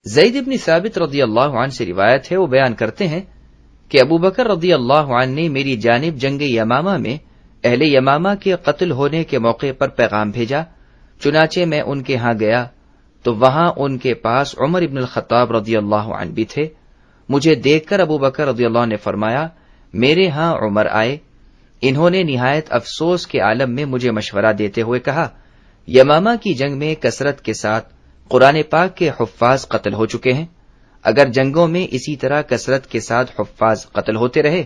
زید بن ثابت رضی اللہ عنہ سے روایت ہے، وہ بیان کرتے ہیں کہ ابو بکر رضی اللہ عنہ نے میری جانب جنگ یمامہ میں اہل یمامہ کے قتل ہونے کے موقع پر پیغام بھیجا، چنانچہ میں ان کے ہاں گیا تو وہاں ان کے پاس عمر ابن الخطاب رضی اللہ عنہ بھی تھے۔ مجھے دیکھ کر ابو بکر رضی اللہ عنہ نے فرمایا، میرے ہاں عمر آئے۔ انہوں نے نہایت افسوس کے عالم میں مجھے مشورہ دیتے ہوئے کہا، یمامہ کی جنگ میں کثرت کے ساتھ قرآن پاک کے حفاظ قتل ہو چکے ہیں، اگر جنگوں میں اسی طرح کثرت کے ساتھ حفاظ قتل ہوتے رہے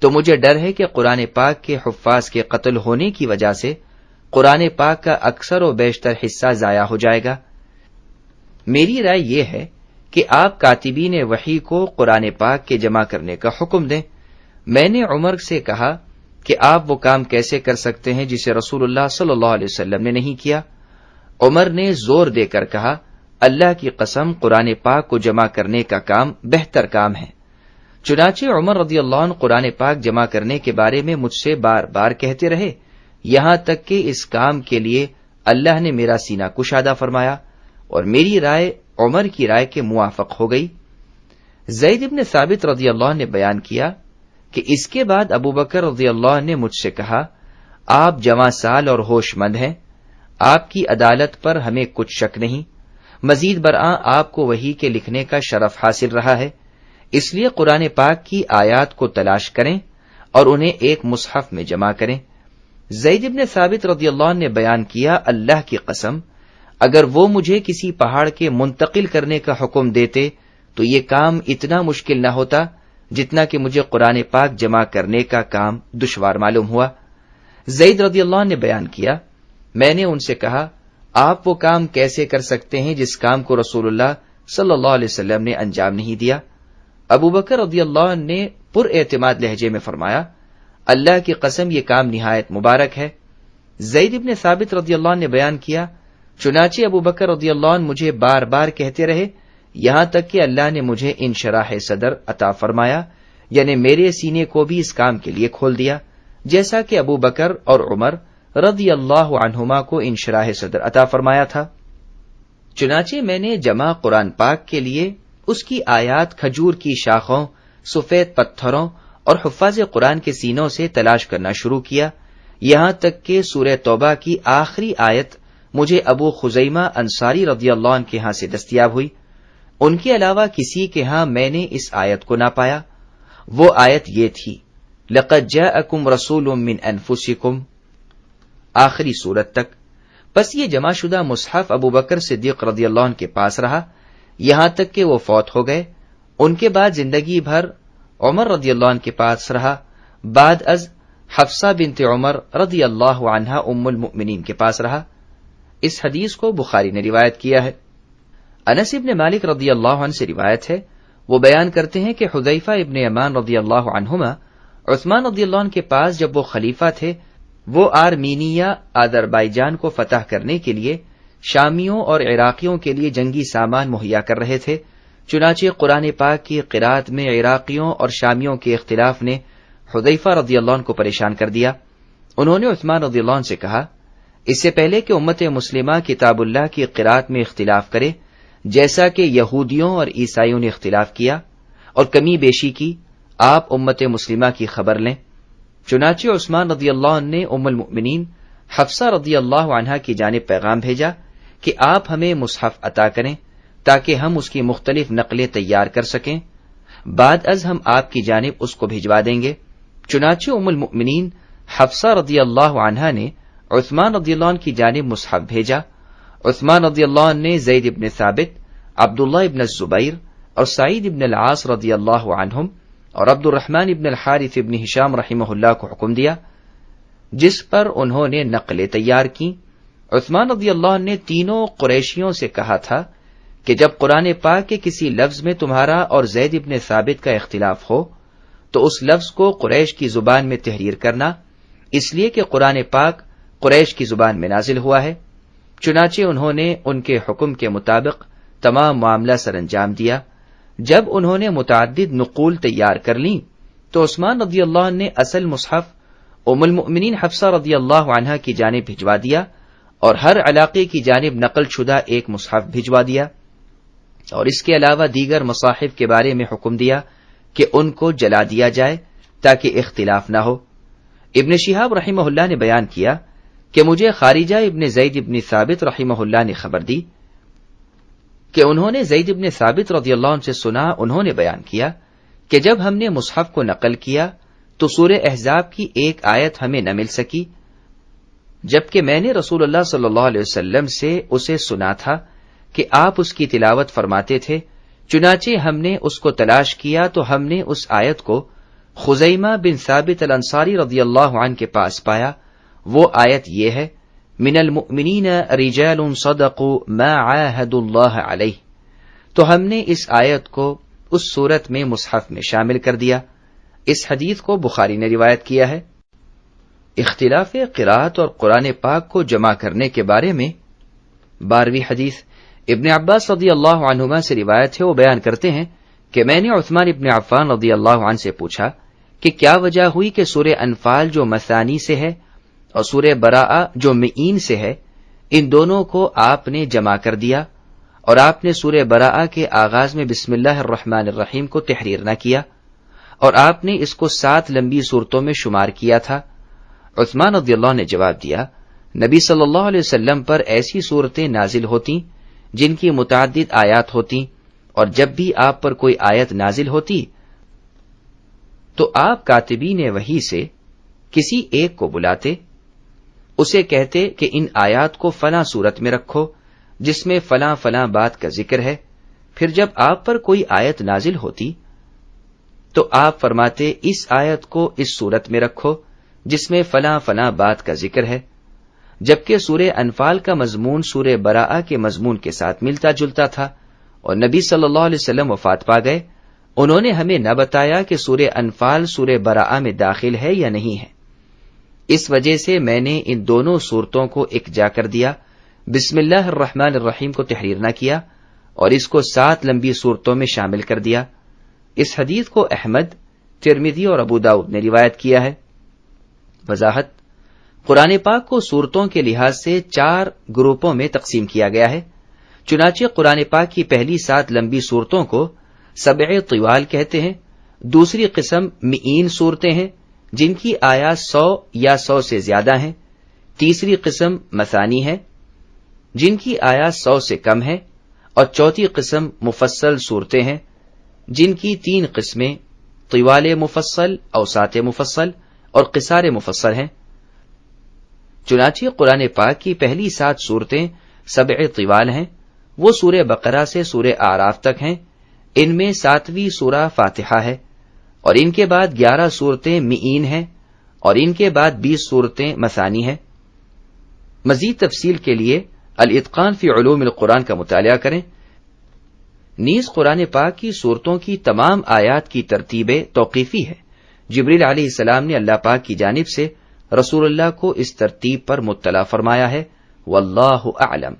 تو مجھے ڈر ہے کہ قرآن پاک کے حفاظ کے قتل ہونے کی وجہ سے قرآن پاک کا اکثر و بیشتر حصہ ضائع ہو جائے گا۔ میری رائے یہ ہے کہ آپ کاتبین وحی کو قرآن پاک کے جمع کرنے کا حکم دیں۔ میں نے عمر سے کہا کہ آپ وہ کام کیسے کر سکتے ہیں جسے رسول اللہ صلی اللہ علیہ وسلم نے نہیں کیا؟ عمر نے زور دے کر کہا، اللہ کی قسم قرآن پاک کو جمع کرنے کا کام بہتر کام ہے۔ چنانچہ عمر رضی اللہ عنہ قرآن پاک جمع کرنے کے بارے میں مجھ سے بار بار کہتے رہے، یہاں تک کہ اس کام کے لیے اللہ نے میرا سینہ کشادہ فرمایا اور میری رائے عمر کی رائے کے موافق ہو گئی۔ زید بن ثابت رضی اللہ عنہ نے بیان کیا کہ اس کے بعد ابو بکر رضی اللہ عنہ نے مجھ سے کہا، آپ جوان سال اور ہوش مند ہیں، آپ کی عدالت پر ہمیں کچھ شک نہیں، مزید برآں آپ کو وحی کے لکھنے کا شرف حاصل رہا ہے، اس لیے قرآن پاک کی آیات کو تلاش کریں اور انہیں ایک مصحف میں جمع کریں۔ زید بن ثابت رضی اللہ عنہ نے بیان کیا، اللہ کی قسم اگر وہ مجھے کسی پہاڑ کے منتقل کرنے کا حکم دیتے تو یہ کام اتنا مشکل نہ ہوتا جتنا کہ مجھے قرآن پاک جمع کرنے کا کام دشوار معلوم ہوا۔ زید رضی اللہ عنہ نے بیان کیا، میں نے ان سے کہا، آپ وہ کام کیسے کر سکتے ہیں جس کام کو رسول اللہ صلی اللہ علیہ وسلم نے انجام نہیں دیا؟ ابو بکر رضی اللہ عنہ نے پر اعتماد لہجے میں فرمایا، اللہ کی قسم یہ کام نہایت مبارک ہے۔ زید بن ثابت رضی اللہ عنہ نے بیان کیا، چنانچہ ابو بکر رضی اللہ عنہ مجھے بار بار کہتے رہے یہاں تک کہ اللہ نے مجھے انشراح صدر عطا فرمایا، یعنی میرے سینے کو بھی اس کام کے لیے کھول دیا، جیسا کہ ابو بکر اور عمر رضی اللہ عنہما کو انشراح صدر عطا فرمایا تھا۔ چنانچہ میں نے جمع قرآن پاک کے لیے اس کی آیات کھجور کی شاخوں، سفید پتھروں اور حفاظ قرآن کے سینوں سے تلاش کرنا شروع کیا، یہاں تک کہ سورہ توبہ کی آخری آیت مجھے ابو خزیمہ انصاری رضی اللہ عنہ کے ہاں سے دستیاب ہوئی۔ ان کے علاوہ کسی کے ہاں میں نے اس آیت کو نہ پایا۔ وہ آیت یہ تھی، لَقَدْ جَاءَكُمْ رَسُولٌ مِّنْ أَنفُسِكُمْ، آخری سورت تک۔ پس یہ جمع شدہ مصحف ابو بکر صدیق رضی اللہ عنہ کے پاس رہا یہاں تک کہ وہ فوت ہو گئے۔ ان کے بعد زندگی بھر عمر رضی اللہ عنہ کے پاس رہا، بعد از حفصہ بنت عمر رضی اللہ عنہا ام المؤمنین کے پاس رہا۔ اس حدیث کو بخاری نے روایت کیا ہے۔ انس ابن مالک رضی اللہ عنہ سے روایت ہے، وہ بیان کرتے ہیں کہ حذیفہ ابن یمان رضی اللہ عنہما عثمان رضی اللہ عنہ کے پاس جب وہ خلیفہ تھے، وہ آرمینیا آذربائیجان کو فتح کرنے کے لیے شامیوں اور عراقیوں کے لیے جنگی سامان مہیا کر رہے تھے۔ چنانچہ قرآن پاک کی قراءت میں عراقیوں اور شامیوں کے اختلاف نے حذیفہ رضی اللہ عنہ کو پریشان کر دیا۔ انہوں نے عثمان رضی اللہ عنہ سے کہا، اس سے پہلے کہ امت مسلمہ کتاب اللہ کی قراءت میں اختلاف کرے جیسا کہ یہودیوں اور عیسائیوں نے اختلاف کیا اور کمی بیشی کی، آپ امت مسلمہ کی خبر لیں۔ چنانچہ عثمان رضی اللہ عنہ نے ام المؤمنین حفصہ رضی اللہ عنہا کی جانب پیغام بھیجا کہ آپ ہمیں مصحف عطا کریں تاکہ ہم اس کی مختلف نقلیں تیار کر سکیں، بعد از ہم آپ کی جانب اس کو بھجوا دیں گے۔ چنانچہ ام المؤمنین حفصہ رضی اللہ عنہا نے عثمان رضی اللہ عنہ کی جانب مصحف بھیجا۔ عثمان رضی اللہ عنہ نے زید ابن ثابت، عبداللہ ابن الزبیر اور سعید ابن العاص رضی اللہ عنہم اور عبد الرحمن ابن الحارث ابن ہشام رحمہ اللہ کو حکم دیا، جس پر انہوں نے نقلیں تیار کی۔ عثمان رضی اللہ عنہ نے تینوں قریشیوں سے کہا تھا کہ جب قرآن پاک کے کسی لفظ میں تمہارا اور زید ابن ثابت کا اختلاف ہو تو اس لفظ کو قریش کی زبان میں تحریر کرنا، اس لیے کہ قرآن پاک قریش کی زبان میں نازل ہوا ہے۔ چنانچہ انہوں نے ان کے حکم کے مطابق تمام معاملہ سر انجام دیا۔ جب انہوں نے متعدد نقول تیار کر لیں تو عثمان رضی اللہ عنہ نے اصل مصحف ام المؤمنین حفصہ رضی اللہ عنہا کی جانب بھجوا دیا اور ہر علاقے کی جانب نقل شدہ ایک مصحف بھجوا دیا۔ اور اس کے علاوہ دیگر مصاحف کے بارے میں حکم دیا کہ ان کو جلا دیا جائے تاکہ اختلاف نہ ہو۔ ابن شہاب رحمہ اللہ نے بیان کیا کہ مجھے خارجہ ابن زید ابن ثابت رحمہ اللہ نے خبر دی کہ انہوں نے زید ابن ثابت رضی اللہ عنہ سے سنا، انہوں نے بیان کیا کہ جب ہم نے مصحف کو نقل کیا تو سورہ احزاب کی ایک آیت ہمیں نہ مل سکی، جبکہ میں نے رسول اللہ صلی اللہ علیہ وسلم سے اسے سنا تھا کہ آپ اس کی تلاوت فرماتے تھے۔ چنانچہ ہم نے اس کو تلاش کیا تو ہم نے اس آیت کو خزیمہ بن ثابت الانصاری رضی اللہ عنہ کے پاس پایا۔ وہ آیت یہ ہے، من المؤمنین رجال صدقوا ما عاہدوا اللہ علیہ۔ تو ہم نے اس آیت کو اس صورت میں مصحف میں شامل کر دیا۔ اس حدیث کو بخاری نے روایت کیا ہے۔ اختلاف قرات اور قرآن پاک کو جمع کرنے کے بارے میں 12ویں حدیث ابن عباس رضی اللہ عنہما سے روایت ہے، وہ بیان کرتے ہیں کہ میں نے عثمان ابن عفان رضی اللہ عنہ سے پوچھا کہ کیا وجہ ہوئی کہ سورہ انفال جو مثانی سے ہے اور سورہ براءہ جو معین سے ہے، ان دونوں کو آپ نے جمع کر دیا اور آپ نے سورہ براءہ کے آغاز میں بسم اللہ الرحمن الرحیم کو تحریر نہ کیا اور آپ نے اس کو 7 لمبی صورتوں میں شمار کیا تھا۔ عثمان رضی اللہ نے جواب دیا، نبی صلی اللہ علیہ وسلم پر ایسی صورتیں نازل ہوتی جن کی متعدد آیات ہوتی، اور جب بھی آپ پر کوئی آیت نازل ہوتی تو آپ کاتبین وحی سے کسی ایک کو بلاتے، اسے کہتے کہ ان آیات کو فلاں صورت میں رکھو جس میں فلاں فلاں بات کا ذکر ہے۔ پھر جب آپ پر کوئی آیت نازل ہوتی تو آپ فرماتے اس آیت کو اس صورت میں رکھو جس میں فلاں فلاں بات کا ذکر ہے، جبکہ سورہ انفال کا مضمون سورہ براءہ کے مضمون کے ساتھ ملتا جلتا تھا، اور نبی صلی اللہ علیہ وسلم وفات پا گئے، انہوں نے ہمیں نہ بتایا کہ سورہ انفال سورہ براءہ میں داخل ہے یا نہیں ہے۔ اس وجہ سے میں نے ان دونوں صورتوں کو اکجا کر دیا، بسم اللہ الرحمن الرحیم کو تحریر نہ کیا اور اس کو 7 لمبی صورتوں میں شامل کر دیا۔ اس حدیث کو احمد، ترمذی اور ابو داؤد نے روایت کیا ہے۔ وضاحت: قرآن پاک کو صورتوں کے لحاظ سے 4 گروپوں میں تقسیم کیا گیا ہے۔ چنانچہ قرآن پاک کی پہلی 7 لمبی صورتوں کو 7 طوال کہتے ہیں، دوسری قسم معین صورتیں ہیں جن کی آیات 100 یا 100 سے زیادہ ہیں، تیسری قسم مثانی ہے جن کی آیات 100 سے کم ہیں، اور چوتھی قسم مفصل صورتیں ہیں جن کی 3 قسمیں طوال مفصل، اوساط مفصل اور قصار مفصل ہیں۔ چنانچہ قرآن پاک کی پہلی 7 صورتیں 7 طوال ہیں، وہ سورہ بقرہ سے سورہ اعراف تک ہیں، ان میں 7ویں سورہ فاتحہ ہے، اور ان کے بعد 11 صورتیں معین ہیں، اور ان کے بعد 20 صورتیں مثانی ہیں۔ مزید تفصیل کے لیے الاتقان فی علوم القرآن کا مطالعہ کریں۔ نیز قرآن پاک کی صورتوں کی تمام آیات کی ترتیب توقیفی ہے۔ جبریل علیہ السلام نے اللہ پاک کی جانب سے رسول اللہ کو اس ترتیب پر مطلع فرمایا ہے، واللہ اعلم۔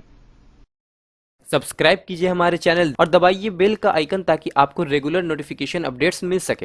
سبسکرائب کیجئے ہمارے چینل اور دبائیے بیل کا آئیکن تاکہ آپ کو ریگولر نوٹیفیکیشن اپڈیٹس مل سکے۔